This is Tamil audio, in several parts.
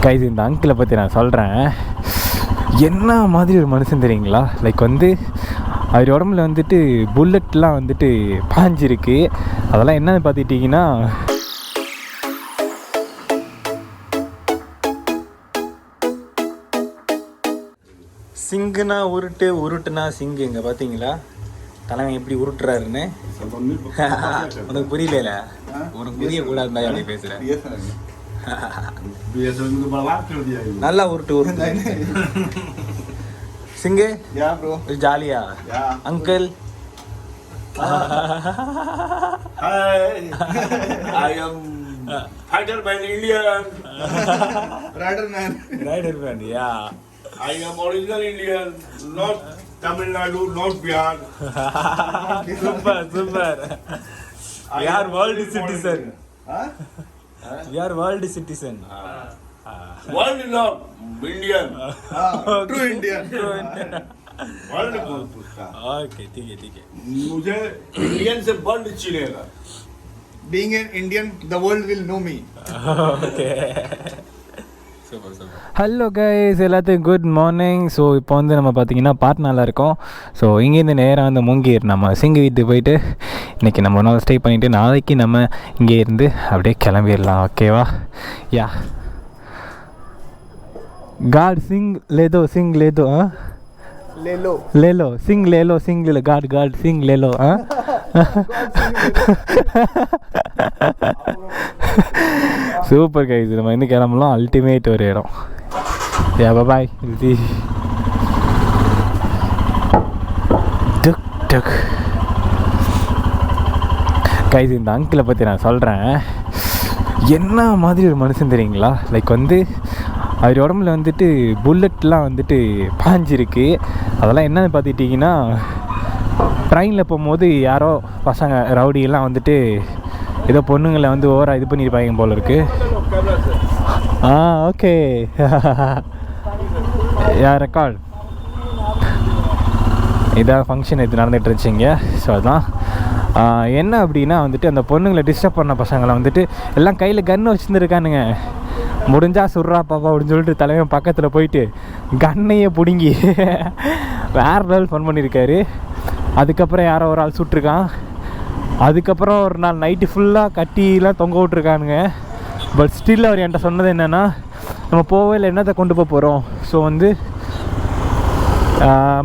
கைது இந்த அங்கிளை பற்றி நான் சொல்கிறேன். என்ன மாதிரி ஒரு மனுஷன் தெரியுங்களா? லைக் வந்து அவர் உடம்புல வந்துட்டு புல்லட்லாம் வந்துட்டு பாஞ்சிருக்கு. அதெல்லாம் என்னன்னு பார்த்துட்டிங்கன்னா சிங்குனா உருட்டுனா சிங்கு. இங்கே பார்த்தீங்களா தலைவன் எப்படி உருட்டுறாருன்னு? உனக்கு புரியல, உனக்கு புரியக்கூடாதுதான் அப்படி பேசுகிறேன். நல்லா உருட்டு சிங்கு. ஜாலியா uncle? Rider man, yeah. I am original Indian, not Tamil Nadu, not Bihar. Super. We are world citizen. We are world citizen. World not Indian. True Indian. World को पूछता. Okay, ठीक है. मुझे Indian से world चिनेगा. Being an Indian, the world will know me. Okay. Hello guys, எல்லாத்துக்கும் குட் மார்னிங். ஸோ இப்போ வந்து நம்ம பார்த்தீங்கன்னா பாட்னாவில் இருக்கோம். ஸோ இங்கேருந்து நேராக வந்து மூங்கீர் நம்ம சிங்கு வீட்டுக்கு போயிட்டு இன்றைக்கி நம்ம ஒரு நாள் ஸ்டே பண்ணிவிட்டு நாளைக்கு நம்ம இங்கே இருந்து அப்படியே கிளம்பிடலாம். ஓகேவா? யா गार्ड सिंग ले दो हाँ ले लो सिंग ले लो गार्ड सिंग ले लो हाँ. சூப்பர் கைஸ், நம்ம வந்து கிளம்பலாம். அல்டிமேட் ஒரு இடம். யா பாய். டக் கைஸ் இந்த அங்கிளை பற்றி நான் சொல்கிறேன். என்ன மாதிரி ஒரு மனுஷன் தெரியுங்களா? லைக் வந்து அவர் உடம்புல வந்துட்டு புல்லட்லாம் வந்துட்டு பாஞ்சிருக்கு. அதெல்லாம் என்னன்னு பார்த்துட்டிங்கன்னா ட்ரெயினில் போகும்போது யாரோ பசங்க ரவுடியெல்லாம் வந்துட்டு ஏதோ பொண்ணுங்களை வந்து ஓவராக இது பண்ணியிருப்பாங்க போல இருக்கு. Okay record. இதான் ஃபங்க்ஷன் இது நடந்துகிட்டு இருந்துச்சிங்க. ஸோ அதான் என்ன அப்படின்னா வந்துட்டு அந்த பொண்ணுங்களை டிஸ்டர்ப் பண்ண பசங்களை வந்துட்டு எல்லாம் கையில் கன்று வச்சுருந்துருக்கானுங்க. முடிஞ்சா சுட்றா பாப்பா அப்படின்னு சொல்லிட்டு தலைவன் பக்கத்தில் போயிட்டு கண்ணையே பிடுங்கி வேறு லெவல் ஃபன் பண்ணியிருக்காரு. அதுக்கப்புறம் யாரோ ஒரு ஆள் சுட்டிருக்கான். அதுக்கப்புறம் ஒரு நாள் நைட்டு ஃபுல்லாக கட்டிலாம் தொங்க விட்ருக்கானுங்க. பட் ஸ்டில் அவர் என்கிட்ட சொன்னது என்னென்னா, நம்ம போகவே இல்லை, என்னத்தை கொண்டு போக போகிறோம். ஸோ வந்து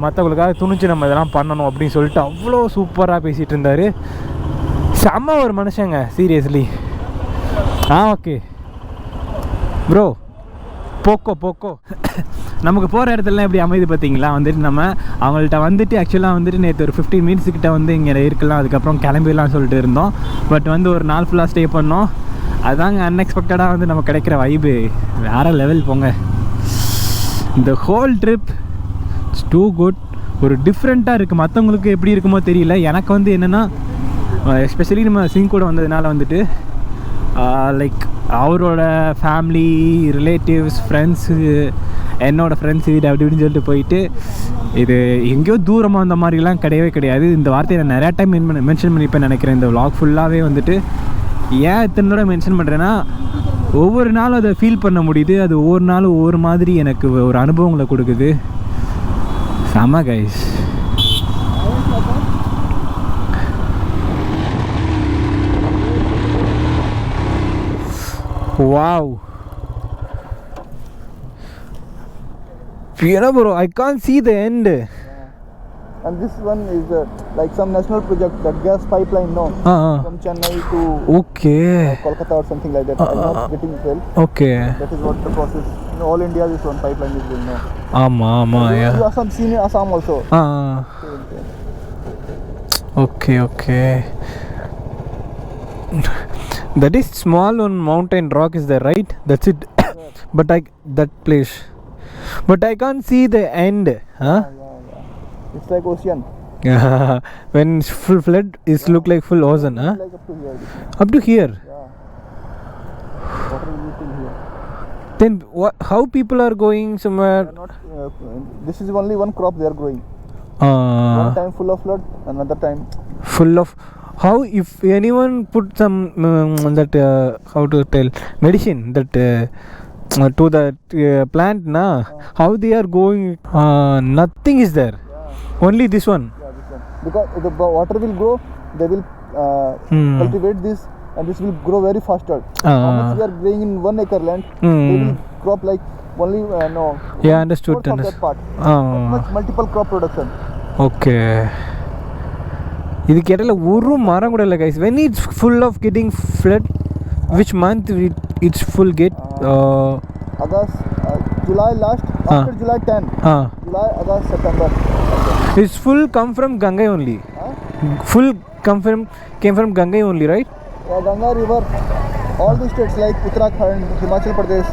மற்றவங்களுக்காக துணிச்சு நம்ம இதெல்லாம் பண்ணணும் அப்படின்னு சொல்லிட்டு அவ்வளோ சூப்பராக பேசிகிட்டு இருந்தார். செம்ம ஒரு மனுஷங்க, சீரியஸ்லி. ஓகே ப்ரோ, போக்கோ நமக்கு போகிற இடத்துலலாம் எப்படி அமைதி பார்த்தீங்களா? வந்துட்டு நம்ம அவங்கள்ட்ட வந்துட்டு ஆக்சுவலாக வந்துட்டு நேற்று ஒரு 15 மினிட்ஸ் கிட்ட வந்து இங்கே இருக்கலாம், அதுக்கப்புறம் கிளம்பிடலாம் சொல்லிட்டு இருந்தோம். பட் வந்து ஒரு நாள் ஃபுல்லாக ஸ்டே பண்ணோம். அதுதாங்க அன்எக்ஸ்பெக்டடாக வந்து நம்ம கிடைக்கிற வைபு வேறு லெவல் போங்க. இந்த whole trip it's too good. ஒரு டிஃப்ரெண்ட்டாக இருக்குது. மற்றவங்களுக்கு எப்படி இருக்குமோ தெரியல. எனக்கு வந்து என்னென்னா, எஸ்பெஷலி நம்ம சிங் கூட வந்ததுனால வந்துட்டு லைக் அவரோட ஃபேமிலி, ரிலேட்டிவ்ஸ், ஃப்ரெண்ட்ஸு, என்னோடய ஃப்ரெண்ட்ஸ் வீடு அப்படி இப்படின்னு சொல்லிட்டு போயிட்டு இது எங்கேயோ தூரமாக அந்த மாதிரிலாம் கிடையாது. இந்த வார்த்தையை நான் நிறையா டைம் மென்ஷன் பண்ணிப்பேன் நினைக்கிறேன். இந்த vlog ஃபுல்லாகவே வந்துட்டு ஏன் இத்தனை தடவை மென்ஷன் பண்ணுறேன்னா, ஒவ்வொரு நாளும் அதை ஃபீல் பண்ண முடியுது. அது ஒவ்வொரு நாளும் ஒவ்வொரு மாதிரி எனக்கு ஒரு அனுபவங்களை கொடுக்குது. செம guys. Wow. You know bro, I can't see the end. And this one is like some national project, that gas pipeline, no? From Chennai to Kolkata or something like that. I'm not getting it well. Okay. That is what the process. In all India, this one pipeline is going on. Ama, yeah. Assam, senior Assam also. Okay. That is small one mountain rock is there, right? That's it. But that place. But I can't see the end. Yeah. It's like ocean. When it's full flood, it look like full ocean, huh? Like up to here. Up to here? Yeah. Water will be till here. Then how people are going somewhere? This is only one crop they are growing. One time full of flood, another time full of. How if anyone put some that how to tell medicine that to that plant na, how they are going, nothing is there, only this one. Yeah, this one. Because the water will grow, they will cultivate this, and this will grow very faster. How much we are growing in 1 acre land, they will crop like only Yeah, understood, fourth of that part. That much multiple crop production. Okay. இதுக்கு இடையில ஒரு மரம் கூட இல்லை guys. when it's full of getting flood, which month it's full get? August, July last, after July 10. July, August, September. It's full come from Gangai only. Full came from Gangai only, right? Yeah, Ganga river, all the states like Uttarakhand, Himachal Pradesh,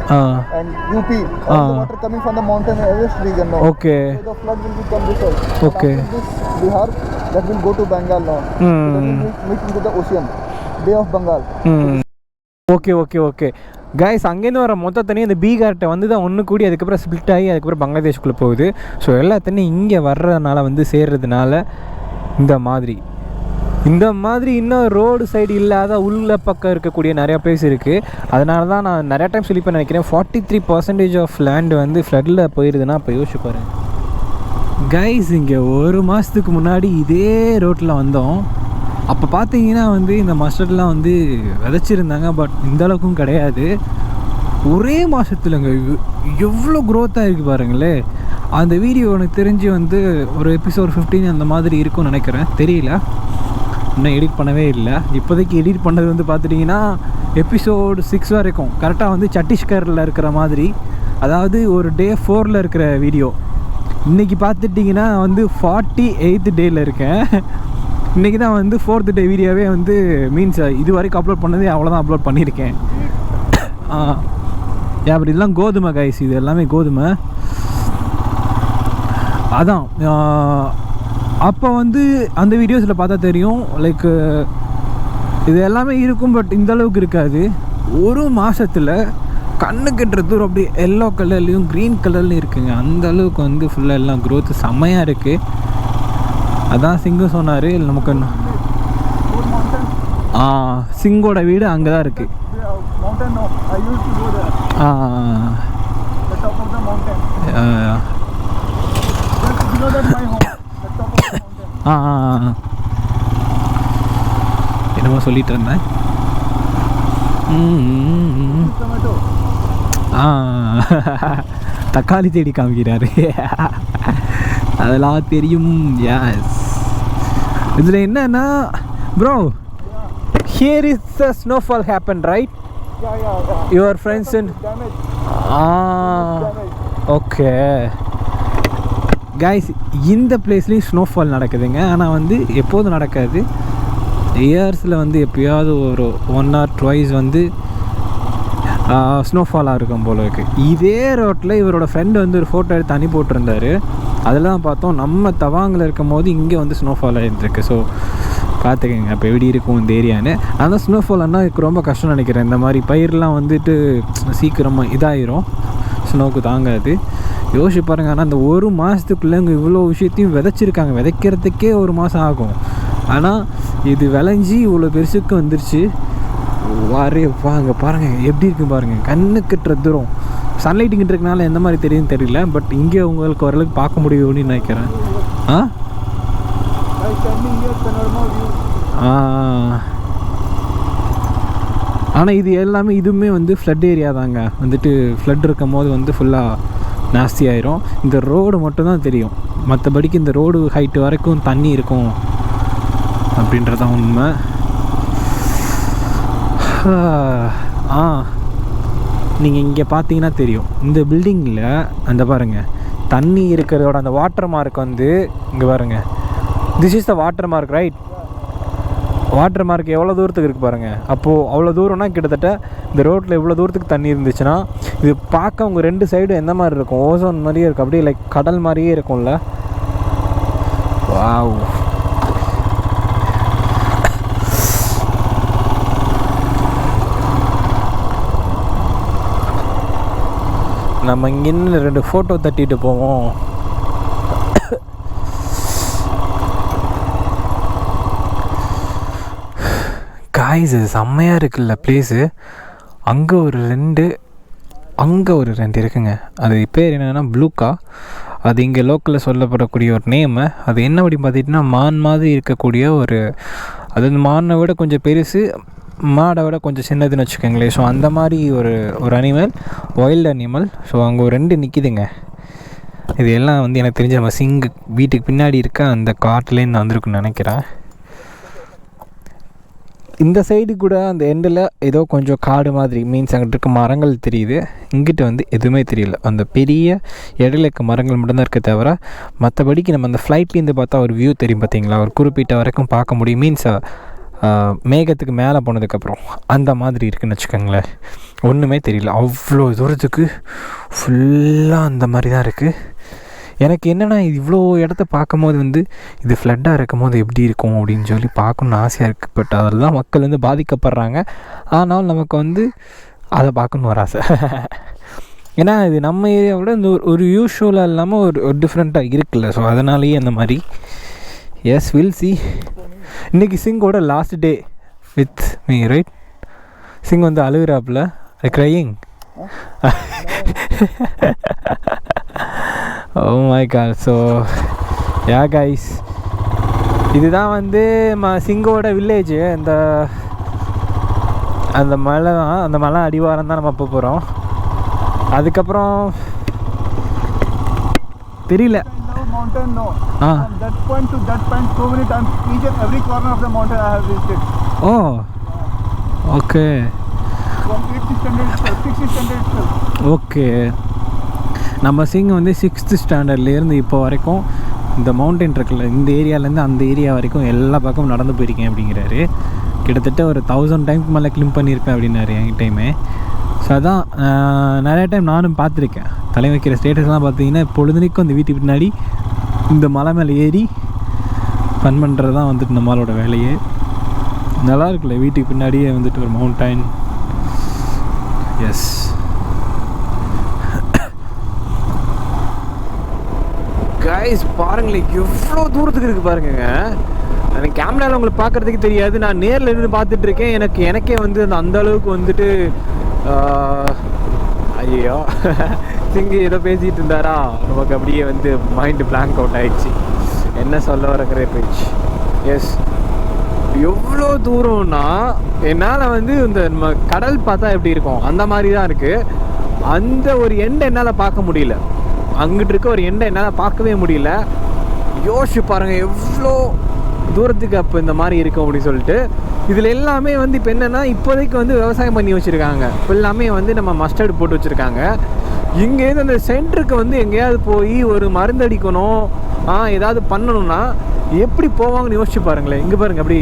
and UP, all the water coming from the mountain Everest region now. Okay. So the flood will become this side. Okay. After this Bihar, that will go to Bengal now. So that will meet into the ocean, Bay of Bengal. Okay guys, அங்கேருந்து வர மொத்த தண்ணி அந்த பீகார்ட்ட வந்து தான் ஒன்று கூடி அதுக்கப்புறம் ஸ்பிளிட் ஆகி அதுக்கப்புறம் பங்களாதேஷ்குள்ளே போகுது. ஸோ எல்லா தண்ணியும் இங்கே வர்றதுனால வந்து சேர்றதுனால இந்த மாதிரி இன்னும் ரோடு சைடு இல்லாத உள்ள பக்கம் இருக்கக்கூடிய நிறையா பிளேஸ் இருக்குது. அதனால தான் நான் நிறையா டைம் சொல்லிப்பேன் நினைக்கிறேன், 43% ஆஃப் லேண்டு வந்து ஃப்ளட்டில் போயிடுதுன்னா அப்போ யோசிச்சு பாருங்க கைஸ். இங்கே ஒரு மாதத்துக்கு முன்னாடி இதே ரோட்டில் வந்தோம். அப்போ பார்த்தீங்கன்னா வந்து இந்த மஸ்டர்ட்லாம் வந்து விதைச்சிருந்தாங்க, பட் இந்தளவுக்கும் கிடையாது. ஒரே மாதத்துலங்க எவ்வளோ க்ரோத்தாக இருக்குது பாருங்களே. அந்த வீடியோ எனக்கு தெரிஞ்சு வந்து ஒரு எபிசோட் 15 அந்த மாதிரி இருக்கும்னு நினைக்கிறேன், தெரியல, இன்னும் எடிட் பண்ணவே இல்லை. இப்போதைக்கு எடிட் பண்ணது வந்து பார்த்துட்டிங்கன்னா எபிசோடு 6 வரைக்கும் கரெக்டாக வந்து சத்தீஸ்கரில் இருக்கிற மாதிரி, அதாவது ஒரு டே 4ல் இருக்கிற வீடியோ. இன்றைக்கி பார்த்துட்டிங்கன்னா வந்து 48th டேயில் இருக்கேன். இன்றைக்கி தான் வந்து 4th டே வீடியோவே வந்து மீன்ஸ் இது வரைக்கும் அப்லோட் பண்ணதே அவ்வளோதான் அப்லோட் பண்ணியிருக்கேன். அப்புறம் இதெல்லாம் கோதுமை கைஸ், இது எல்லாமே கோதுமை. அதான் அப்போ வந்து அந்த வீடியோஸில் பார்த்தா தெரியும், லைக் இது எல்லாமே இருக்கும், பட் இந்தளவுக்கு இருக்காது. ஒரு மாதத்தில் கண்ணு கட்டுற தூரம் அப்படியே எல்லோ கலர்லேயும் க்ரீன் கலர்லையும் இருக்குங்க. அந்த அளவுக்கு வந்து ஃபுல்லாக எல்லாம் க்ரோத்து செம்மையாக இருக்குது. அதான் சிங்கம் சொன்னார் நமக்கு. சிங்கோட வீடு அங்கே தான் இருக்குது. என்னமோ சொல்லிட்டு இருந்தேன். தக்காளி தேடி காமிக்கிறாரு, அதெல்லாம் தெரியும். எஸ், இதில் என்னன்னா bro, here is the snowfall happen right? Your friends and okay guys, இந்த பிளேஸ்லேயும் ஸ்னோஃபால் நடக்குதுங்க. ஆனால் வந்து எப்போதும் நடக்காது, இயர்ஸில் வந்து எப்போயாவது ஒரு 1 or 2 வந்து ஸ்னோஃபாலாக இருக்கும் போல இருக்குது. இதே ரோட்டில் இவரோட ஃப்ரெண்டு வந்து ஒரு ஃபோட்டோ எடுத்து அனுப்பி போட்டிருந்தாரு. அதெல்லாம் பார்த்தோம், நம்ம தவாங்கில் இருக்கும் போது இங்கே வந்து ஸ்னோஃபாலாக இருந்திருக்கு. ஸோ பார்த்துக்கங்க அப்போ எப்படி இருக்கும் இந்த ஏரியான்னு. ஆனால் ஸ்னோஃபால்னா எனக்கு ரொம்ப கஷ்டம் நினைக்கிறேன். இந்த மாதிரி பயிரெலாம் வந்துட்டு சீக்கிரமாக இதாகிரும், ஸ்னோவுக்கு தாங்காது. யோசிச்சு பாருங்கள். ஆனால் அந்த ஒரு மாதத்துக்குள்ளே இங்கே இவ்வளோ விஷயத்தையும் விதைச்சிருக்காங்க. விதைக்கிறதுக்கே ஒரு மாதம் ஆகும், ஆனால் இது விளைஞ்சி இவ்வளோ பெருசுக்கு வந்துருச்சு. வாரேப்பா, அங்கே பாருங்கள் எப்படி இருக்குது பாருங்கள், கண்ணு கட்டுற தூரம். சன்லைட்டிங்கிட்டு இருக்கனால எந்த மாதிரி தெரியுதுன்னு தெரியல, பட் இங்கே உங்களுக்கு ஓரளவுக்கு பார்க்க முடியும்னு நினைக்கிறேன். ஆனால் இது எல்லாமே இதுவுமே வந்து ஃப்ளட் ஏரியா தாங்க. வந்துட்டு ஃப்ளட் இருக்கும் போது வந்து ஃபுல்லாக நாஸ்தி ஆயிரும். இந்த ரோடு மட்டும்தான் தெரியும், மற்றபடிக்கு இந்த ரோடு ஹைட்டு வரைக்கும் தண்ணி இருக்கும் அப்படின்றதான் உண்மை. நீங்கள் இங்கே பார்த்தீங்கன்னா தெரியும், இந்த பில்டிங்கில் அந்த பாருங்கள் தண்ணி இருக்கிறதோட அந்த வாட்டர் மார்க் வந்து இங்கே பாருங்கள். This is the water mark right? Water mark எவ்வளோ தூரத்துக்கு இருக்குது பாருங்கள். அப்போது அவ்வளோ தூரம்னா கிட்டத்தட்ட இந்த ரோட்டில் எவ்வளோ தூரத்துக்கு தண்ணி இருந்துச்சுன்னா இது பார்க்க அவங்க 2 சைடும் எந்த மாதிரி இருக்கும், ஓசோன் மாதிரியே இருக்கும், அப்படியே லைக் கடல் மாதிரியே இருக்கும்ல. வாவ், நம்ம இங்கேருந்து 2 ஃபோட்டோ தட்டிட்டு போவோம். காய்ஸ் செம்மையாக இருக்குல்ல பிளேஸு. அங்கே ஒரு 2 அங்கே ஒரு 2 இருக்குங்க. அது பேர் என்னென்னா ப்ளூக்கா. அது இங்கே லோக்கலில் சொல்லப்படக்கூடிய ஒரு நேமு. அது என்ன அப்படின்னு பார்த்திங்கன்னா மான் மாதிரி இருக்கக்கூடிய ஒரு, அது மானை விட கொஞ்சம் பெருசு, மாடை விட கொஞ்சம் சின்னதுன்னு வச்சுக்கோங்களேன். ஸோ அந்த மாதிரி ஒரு அனிமல், வைல்டு அனிமல். ஸோ அங்கே ஒரு 2 நிற்கிதுங்க. இது எல்லாம் வந்து எனக்கு தெரிஞ்ச நம்ம சிங்கு வீட்டுக்கு பின்னாடி இருக்க அந்த காட்டுலேருந்து வந்திருக்குன்னு நினைக்கிறேன். இந்த சைடு கூட அந்த எண்டில் ஏதோ கொஞ்சம் காடு மாதிரி, மீன்ஸ் அங்கிட்டு இருக்க மரங்கள் தெரியுது. இங்கிட்ட வந்து எதுவுமே தெரியல. அந்த பெரிய இடையில இருக்க மரங்கள் மட்டும்தான் இருக்க தவிர மற்றபடிக்கு நம்ம அந்த ஃப்ளைட்லேருந்து பார்த்தா ஒரு வியூ தெரியும் பார்த்தீங்களா, ஒரு குறிப்பிட்ட வரைக்கும் பார்க்க முடியும். மீன்ஸ் மேகத்துக்கு மேலே போனதுக்கப்புறம் அந்த மாதிரி இருக்குதுன்னு வச்சுக்கோங்களேன். ஒன்றுமே தெரியல. அவ்வளோ தூரத்துக்கு ஃபுல்லாக அந்த மாதிரி தான் இருக்குது. எனக்கு என்னென்னா இவ்வளோ இடத்த பார்க்கும்போது வந்து இது ஃப்ளட்டாக இருக்கும் போது எப்படி இருக்கும் அப்படின்னு சொல்லி பார்க்கணுன்னு ஆசையாக இருக்குது. பட் அதில் தான் மக்கள் வந்து பாதிக்கப்படுறாங்க. ஆனால் நமக்கு வந்து அதை பார்க்கணுன்னு ஒரு ஆசை. ஏன்னா இது நம்ம ஏரியாவோட இந்த ஒரு யூஷுவலாக இல்லாமல் ஒரு டிஃப்ரெண்ட்டாக இருக்குல்ல. ஸோ அதனாலேயே அந்த மாதிரி. Yes, will see. இன்றைக்கி சிங்கோட last day with me, right? சிங் வந்து அழுகிறாப்புல, crying. Oh my god. So yeah guys, இதுதான் வந்து சிங்கோட வில்லேஜ். அந்த மலை தான், அந்த மலை அடிவாரம் தான் நம்ம போக போகிறோம். அதுக்கப்புறம் தெரியல. Mountain, no. From that point to that point, so many times, each and every corner of the mountain I have visited. Oh, okay. From 8th standard itself, 6th standard itself. Okay. நம்ம சிங் வந்து 6th ஸ்டாண்டர்ட்லேருந்து இப்போ வரைக்கும் இந்த மவுண்டன் இருக்குல்ல, இந்த ஏரியாவிலேருந்து அந்த ஏரியா வரைக்கும் எல்லா பக்கமும் நடந்து போயிருக்கேன் அப்படிங்கிறாரு. கிட்டத்தட்ட ஒரு 1000 டைமுக்கு மேலே கிளிம் பண்ணியிருப்பேன் அப்படின்னாரு என்கிட்டையுமே. ஸோ அதான் நிறைய டைம் நானும் பார்த்துருக்கேன். தலை வைக்கிற ஸ்டேட்டஸ்லாம் பார்த்தீங்கன்னா பொழுதுனைக்கும் அந்த வீட்டுக்கு பின்னாடி இந்த மலை மேலே ஏறி ஃபன் பண்ணுறது தான் வந்துட்டு நம்மளோட வேலையே. நல்லா இருக்குல்ல, வீட்டுக்கு பின்னாடியே வந்துட்டு ஒரு மவுண்டைன். எஸ், கைஸ் பாருங்களேன் எவ்வளோ தூரத்துக்கு இருக்குது பாருங்க. எனக்கு கேமராவில் உங்களுக்கு பார்க்குறதுக்கு தெரியாது, நான் நேரில் இருந்து பார்த்துட்ருக்கேன். எனக்கே வந்து அந்த அளவுக்கு வந்துட்டு ஐயோ சிங்கு ஏதோ பேசிகிட்டு இருந்தாரா, நமக்கு அப்படியே வந்து மைண்டு பிளாங்க் அவுட் ஆகிடுச்சு. என்ன சொல்ல வரங்கிற போயிடுச்சு. எஸ், எவ்வளோ தூரம்னா என்னால் வந்து இந்த நம்ம கடல் பார்த்தா எப்படி இருக்கும் அந்த மாதிரி தான் இருக்குது. அந்த ஒரு எண்டை என்னால் பார்க்க முடியல. அங்கிட்டு இருக்க ஒரு எண்டை என்னால் பார்க்கவே முடியல. யோசிச்சு பாருங்கள் எவ்வளோ தூரத்துக்கு அப்போ இந்த மாதிரி இருக்கும் அப்படின்னு சொல்லிட்டு. இதில் எல்லாமே வந்து இப்போ என்னென்னா இப்போதைக்கு வந்து விவசாயம் பண்ணி வச்சுருக்காங்க. இப்போ எல்லாமே வந்து நம்ம மஸ்டர்டு போட்டு வச்சுருக்காங்க. இங்கேருந்து அந்த சென்டருக்கு வந்து எங்கேயாவது போய் ஒரு மருந்து அடிக்கணும், ஏதாவது பண்ணணும்னா எப்படி போவாங்கன்னு யோசிச்சு பாருங்களேன். இங்கே பாருங்கள், அப்படி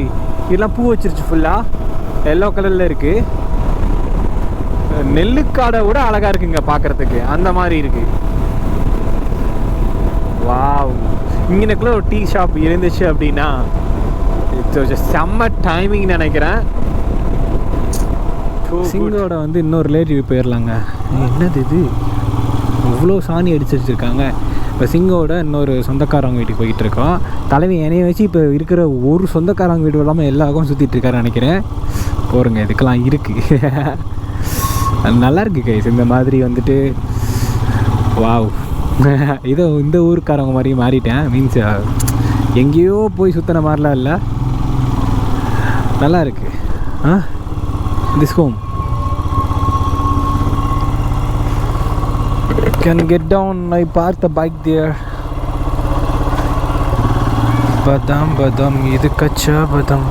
இதெல்லாம் பூ வச்சிருச்சு, ஃபுல்லாக எல்லோ கலரில் இருக்குது. நெல்லுக்காடை விட அழகாக இருக்குங்க பார்க்குறதுக்கு, அந்த மாதிரி இருக்குது. வாவ், இங்கனக்குள்ள ஒரு டீ ஷாப் இருந்துச்சு அப்படின்னா செம்ம டைமிங் நினைக்கிறேன். சிங்கோட வந்து இன்னொரு ரிலேட்டிவ் போயிடலாங்க. என்னது இது, இவ்வளோ சாணி அடிச்சு வச்சுருக்காங்க. இப்போ சிங்கோட இன்னொரு சொந்தக்காரவங்க வீட்டுக்கு போய்கிட்டு இருக்கோம். தலைவி என்னைய வச்சு இப்போ இருக்கிற ஒரு சொந்தக்காரவங்க வீடு இல்லாமல் எல்லா பக்கம் சுற்றிட்டு இருக்காருன்னு நினைக்கிறேன். போருங்க, இதுக்கெல்லாம் இருக்குது. நல்லா இருக்குது கைஸ் இந்த மாதிரி வந்துட்டு. வாவ், இதோ இந்த ஊருக்காரவங்க மாதிரி மாறிட்டேன். மீன்ஸ் எங்கேயோ போய் சுற்றின மாதிரிலாம் இல்லை, நல்லா இருக்கு. This home can get down. I parked the bike there. badam இது கச்சா badam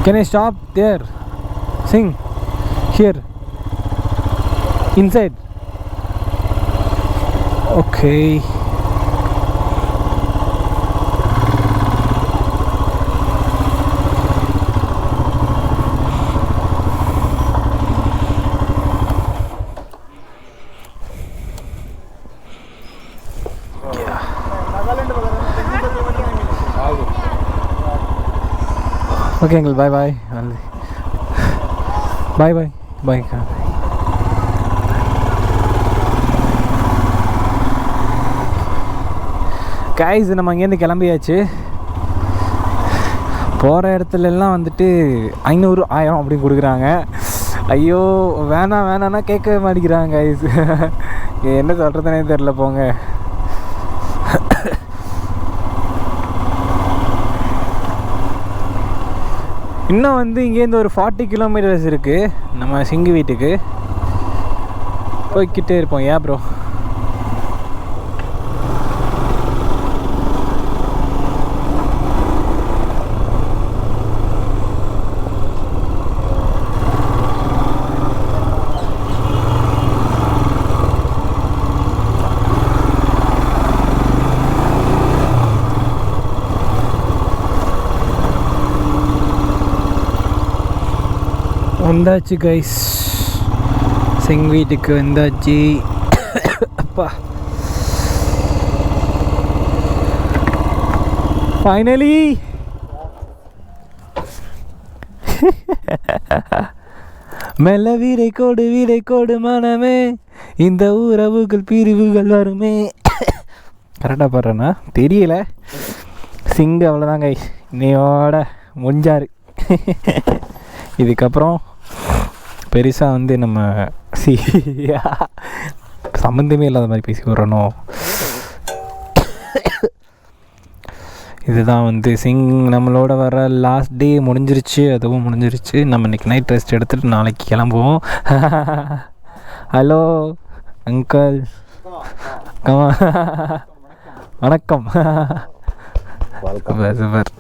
Can I stop there? Sing here inside. Okay. Okay uncle, bye bye. Bye bye. Bye. Guys நம்ம அங்கேருந்து கிளம்பியாச்சு. போகிற இடத்துலலாம் வந்துட்டு 500 1000 அப்படி கொடுக்குறாங்க. ஐயோ வேணான்னா கேட்கவே மாட்டேங்கிறாங்க கைஸ். என்ன சொல்கிறதுனே தெரில போங்க. இன்னும் வந்து இங்கேருந்து ஒரு 40 கிலோமீட்டர்ஸ் இருக்குது நம்ம சிங்கு வீட்டுக்கு. போய்கிட்டே இருப்போம். ஏன் ப்ரோ? வந்தாச்சு கைஸ், சிங் வீட்டுக்கு வந்தாச்சு. அப்பா ஃபைனலி மெல்ல வீடை கோடு மனமே, இந்த உறவுகள் பிரிவுகள் வருமே. கரெக்டாக பாடுறேன்னா தெரியல. சிங்கு அவ்வளோதான் கைஸ், இன்னையோட முடிஞ்சாரு. இதுக்கப்புறம் பெருசாக வந்து நம்ம சம்மந்தமே இல்லாத மாதிரி பேசி வரணும். இதுதான் வந்து சிங் நம்மளோட வர லாஸ்ட் டே முடிஞ்சிருச்சு. அதுவும் முடிஞ்சிருச்சு. நம்ம இன்றைக்கி நைட் ரெஸ்ட் எடுத்துகிட்டு நாளைக்கு கிளம்புவோம். ஹலோ அங்கிள், வணக்கம். சூப்பர்.